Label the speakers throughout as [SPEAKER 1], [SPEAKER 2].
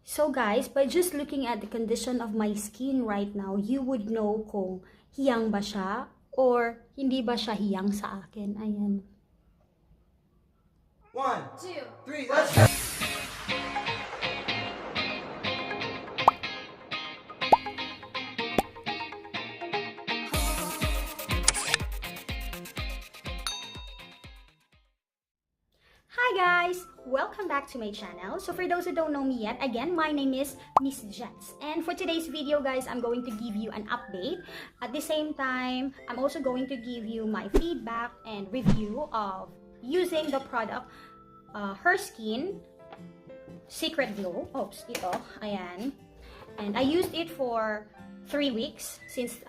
[SPEAKER 1] So guys, by just looking at the condition of my skin right now, you would know kung hiyang ba siya or hindi ba siya hiyang sa akin. Ayan.
[SPEAKER 2] 1, 2, 3, let's go!
[SPEAKER 1] Hi guys! Welcome back to my channel. So for those who don't know me yet, again, my name is Miss Jens. And for today's video guys, I'm going to give you an update. At the same time, I'm also going to give you my feedback and review of using the product Her Skin Secret Glow. Oops, ito. Ayan. And I used it for 3 weeks since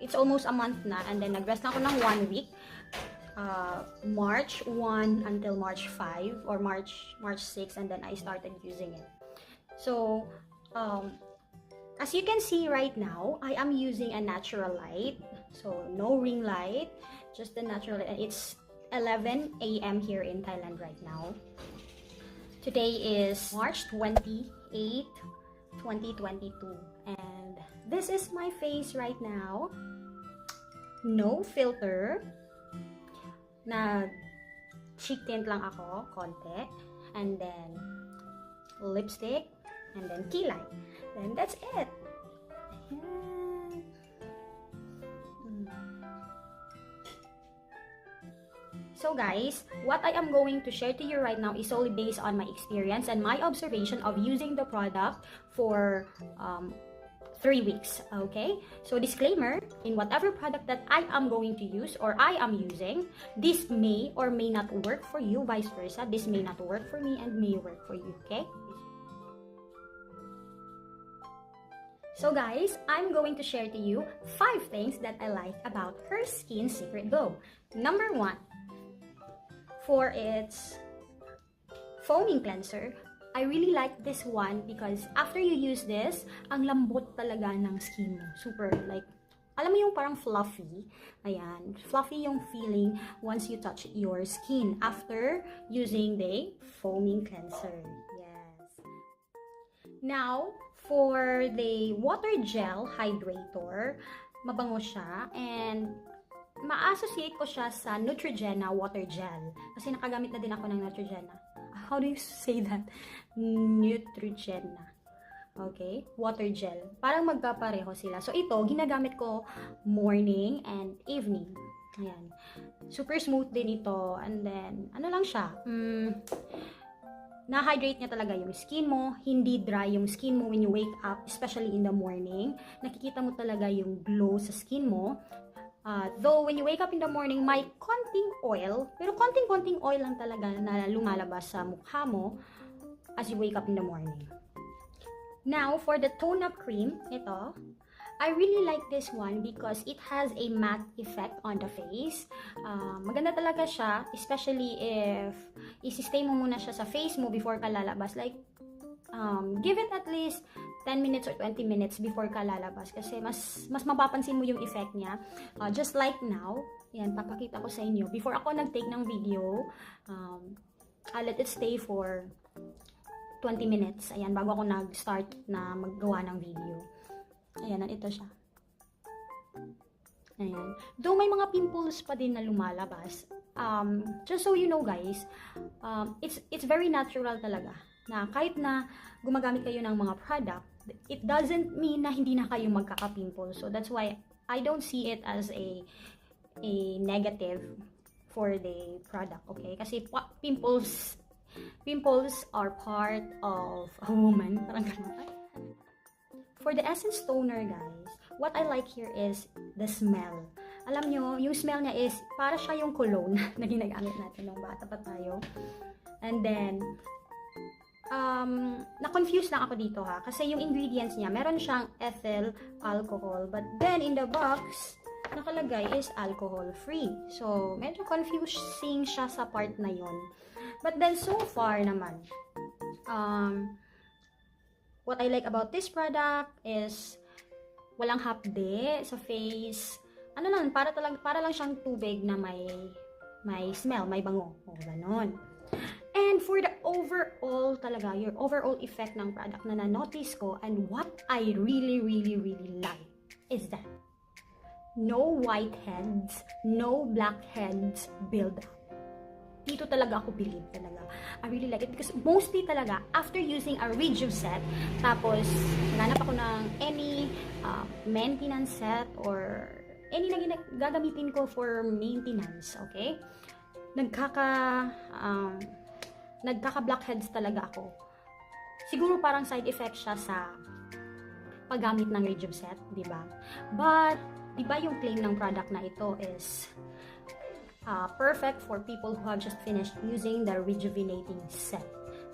[SPEAKER 1] it's almost a month na. And then nag-rest na ako ng 1 week. March 1 until March 5 or March 6, and then I started using it. So as you can see right now, I am using a natural light, so no ring light, just the natural light. It's 11 a.m. here in Thailand right now. Today is March 28, 2022, and this is my face right now. No filter. Na cheek tint lang ako, konti, and then lipstick, and then kilay. Then that's it. So guys, what I am going to share to you right now is solely based on my experience and my observation of using the product for 3 weeks, okay? So disclaimer, in whatever product that I am going to use or I am using, this may or may not work for you, vice versa. This may not work for me and may work for you, okay? So guys, I'm going to share to you 5 things that I like about Her Skin Secret Glow. Number 1, for its foaming cleanser, I really like this one because after you use this, ang lambot talaga ng skin mo. Super, like, alam mo yung parang fluffy. Ayan, fluffy yung feeling once you touch your skin after using the foaming cleanser. Yes. Now, for the water gel hydrator, mabango siya and ma-associate ko siya sa Neutrogena water gel. Kasi nakagamit na din ako ng Neutrogena. How do you say that? Neutrogena. Okay? Water gel. Parang magkapareho sila. So, ito, ginagamit ko morning and evening. Ayan. Super smooth din ito. And then, ano lang siya? Na-hydrate niya talaga yung skin mo. Hindi dry yung skin mo when you wake up, especially in the morning. Nakikita mo talaga yung glow sa skin mo. Though when you wake up in the morning, may konting oil, pero konting-konting oil lang talaga na lumalabas sa mukha mo as you wake up in the morning. Now, for the tone-up cream, ito, I really like this one because it has a matte effect on the face. Maganda talaga siya, especially if isi-stay mo muna siya sa face mo before ka lalabas. Like, give it at least 10 minutes or 20 minutes before ka lalabas kasi mas mapapansin mo yung effect niya. Just like now, yan, papakita ko sa inyo. Before ako nag-take ng video, I'll let it stay for 20 minutes. Ayan, bago ako nag-start na maggawa ng video. Ayan, ito siya. Ayan. Though may mga pimples pa din na lumalabas, just so you know guys, it's very natural talaga na kahit na gumagamit kayo ng mga product, it doesn't mean na hindi na kayo magkaka-pimple. So that's why I don't see it as a negative for the product, okay? Kasi pimples are part of a woman. Parang ganun. For the essence toner guys, what I like here is the smell. Alam nyo, yung smell niya is para siya yung cologne na ginagamit natin nung bata pa tayo. And then na-confuse lang ako dito ha. Kasi yung ingredients niya, meron siyang ethyl alcohol. But then, in the box, nakalagay is alcohol-free. So, medyo confusing siya sa part na yon. But then, so far naman, what I like about this product is walang hapde sa face. Ano lang, para lang siyang tubig na may smell, may bango. O, ganon. And And for the overall talaga, your overall effect ng product na na-notice ko, and what I really like is that no whiteheads, no blackheads build up. Dito talaga ako believe talaga. I really like it because mostly talaga, after using a Rejuset, tapos naghanap ako ng any maintenance set or any na gagamitin ko for maintenance, okay? Nagkaka-blackheads talaga ako. Siguro parang side effect siya sa paggamit ng Rejuset, di ba? But, di ba yung claim ng product na ito is perfect for people who have just finished using the rejuvenating set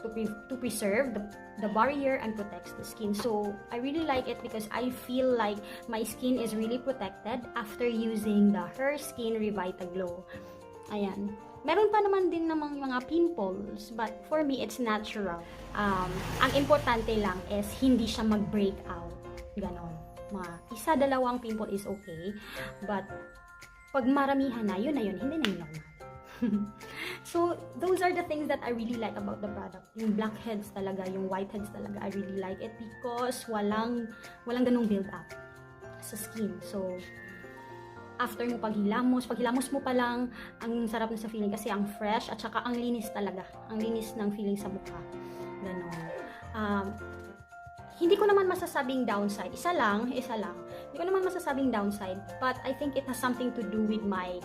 [SPEAKER 1] to preserve the barrier and protects the skin. So, I really like it because I feel like my skin is really protected after using the Her Skin Revita Glow. Ayan. Meron pa naman din namang mga pimples, but for me, it's natural. Ang importante lang is hindi siya mag-break out. Ganon. Mga isa, dalawang pimple is okay, but pag maramihan na yun, hindi na yun normal. So, those are the things that I really like about the product. Yung blackheads talaga, yung whiteheads talaga, I really like it because walang ganong build up sa skin. So, after mo paghilamos mo pa lang, ang sarap na sa feeling kasi ang fresh at saka ang linis talaga. Ang linis ng feeling sa mukha. Ganon. Hindi ko naman masasabing downside. Isa lang. Hindi ko naman masasabing downside. But I think it has something to do with my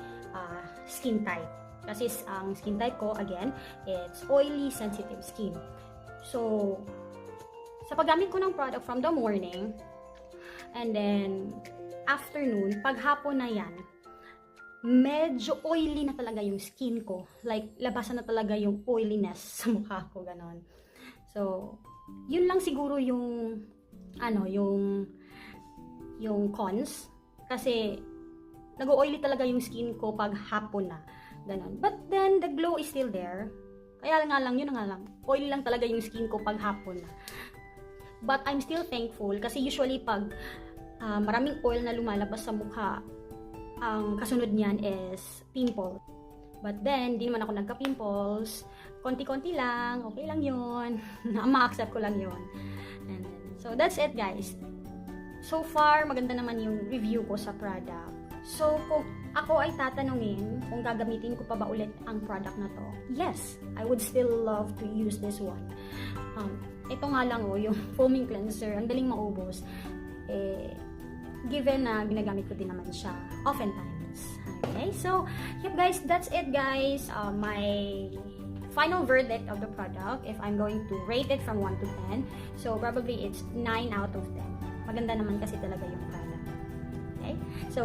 [SPEAKER 1] skin type. Kasi ang skin type ko, again, it's oily, sensitive skin. So, sa paggamit ko ng product from the morning, and then, afternoon, paghapon na yan, medyo oily na talaga yung skin ko. Like, labasan na talaga yung oiliness sa mukha ko, ganon. So, yun lang siguro yung cons kasi nag-oily talaga yung skin ko pag hapon na ganon. But then the glow is still there. Kaya nga lang oily lang talaga yung skin ko pag hapon na. But I'm still thankful kasi usually pag maraming oil na lumalabas sa mukha, ang kasunod niyan is pimple. But then, di naman ako nagka-pimples. Konti-konti lang. Okay lang yun. Ma-accept ko lang yun. And so, that's it guys. So far, maganda naman yung review ko sa product. So, kung ako ay tatanungin kung gagamitin ko pa ba ulit ang product na to, yes, I would still love to use this one. Ito nga lang yung foaming cleanser, ang daling maubos. Given na ginagamit ko din naman siya oftentimes. Okay, so, yep guys, that's it guys. My final verdict of the product, if I'm going to rate it from 1 to 10, so probably it's 9 out of 10. Maganda naman kasi talaga yung product. Okay, so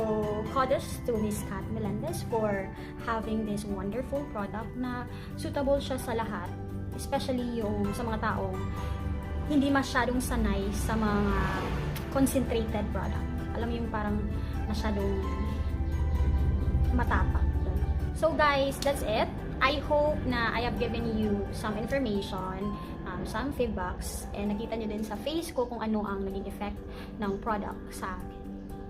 [SPEAKER 1] kudos to Miss Kat Melendez for having this wonderful product na suitable siya sa lahat, especially yung sa mga taong hindi masyadong sanay sa mga concentrated product. Alam mo yung parang masyadong matapang. So guys, that's it. I hope na I have given you some information, some feedbacks, and nakita nyo din sa face ko kung ano ang naging effect ng product sa akin.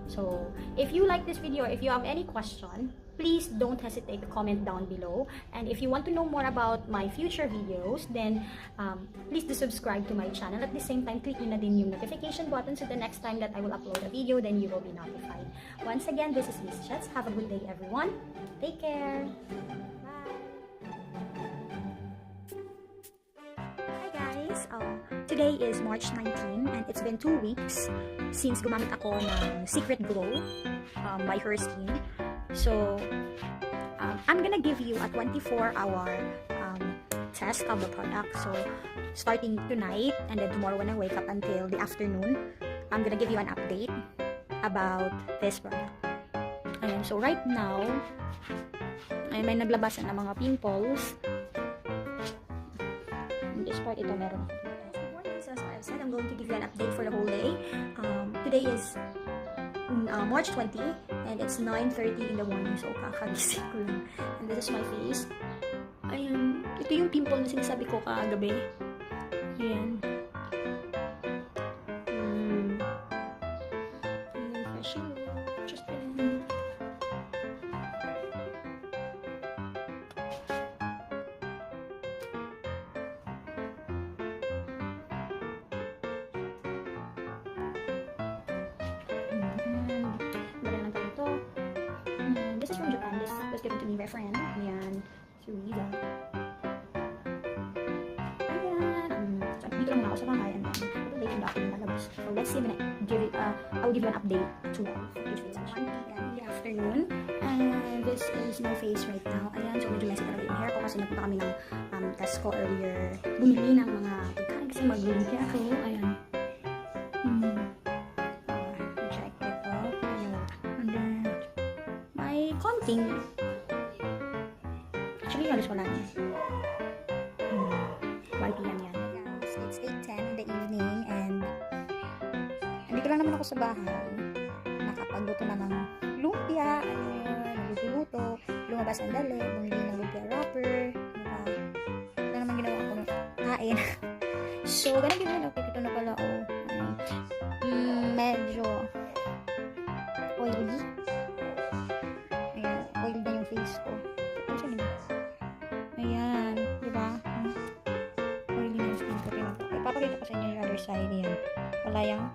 [SPEAKER 1] So, if you like this video, or if you have any question, please don't hesitate to comment down below. And if you want to know more about my future videos, then please do subscribe to my channel. At the same time, click nyo na din yung notification button so the next time that I will upload a video, then you will be notified. Once again, this is Miss Chats. Have a good day, everyone. Take care. Today is March 19 and it's been 2 weeks since gumamit ako ng Secret Glow by Her Skin. So, I'm gonna give you a 24-hour test of the product. So, starting tonight and then tomorrow when I wake up until the afternoon, I'm gonna give you an update about this product. Ayan, so right now, ay may naglabasan ng mga pimples. In this part, ito meron ako. So as I've said, I'm going to give you an update for the whole day. Today is March 20 and it's 9:30 in the morning, so kakagising ko lang. And this is my face. Ayan, ito yung pimple na sinasabi ko kagabi. Ayan. Fresh yun. Just ayan. ako sa bahay and then late in the afternoon lalabas. So let's see when I will give you an update to 1 p.m. in the afternoon. And this is my face right now. Ayan, so medyo messy talaga yung hair ko kasi nagpunta kami ng Tesco earlier. Bumili ng mga pagkain kasi mag-lumpia ako. Ayan. Check ito. And then, may konting. Actually, halos wala na. 1 p.m. yan. Guys, it's 8:10 in the evening and andito lang naman ako sa bahay. Nakapagluto na ng lumpia. Nagluluto. Lumabas ang dali. Bumili ng lumpia wrapper. Ito naman ginawa ko ng kain. So, ganun din lang. Ito na pala. Medyo oily. Ayan. Oily na yung face ko. Ayan. Diba? Oily na yung skin ko. Ipapakita ko sa inyo yung other side. Yan. Wala yung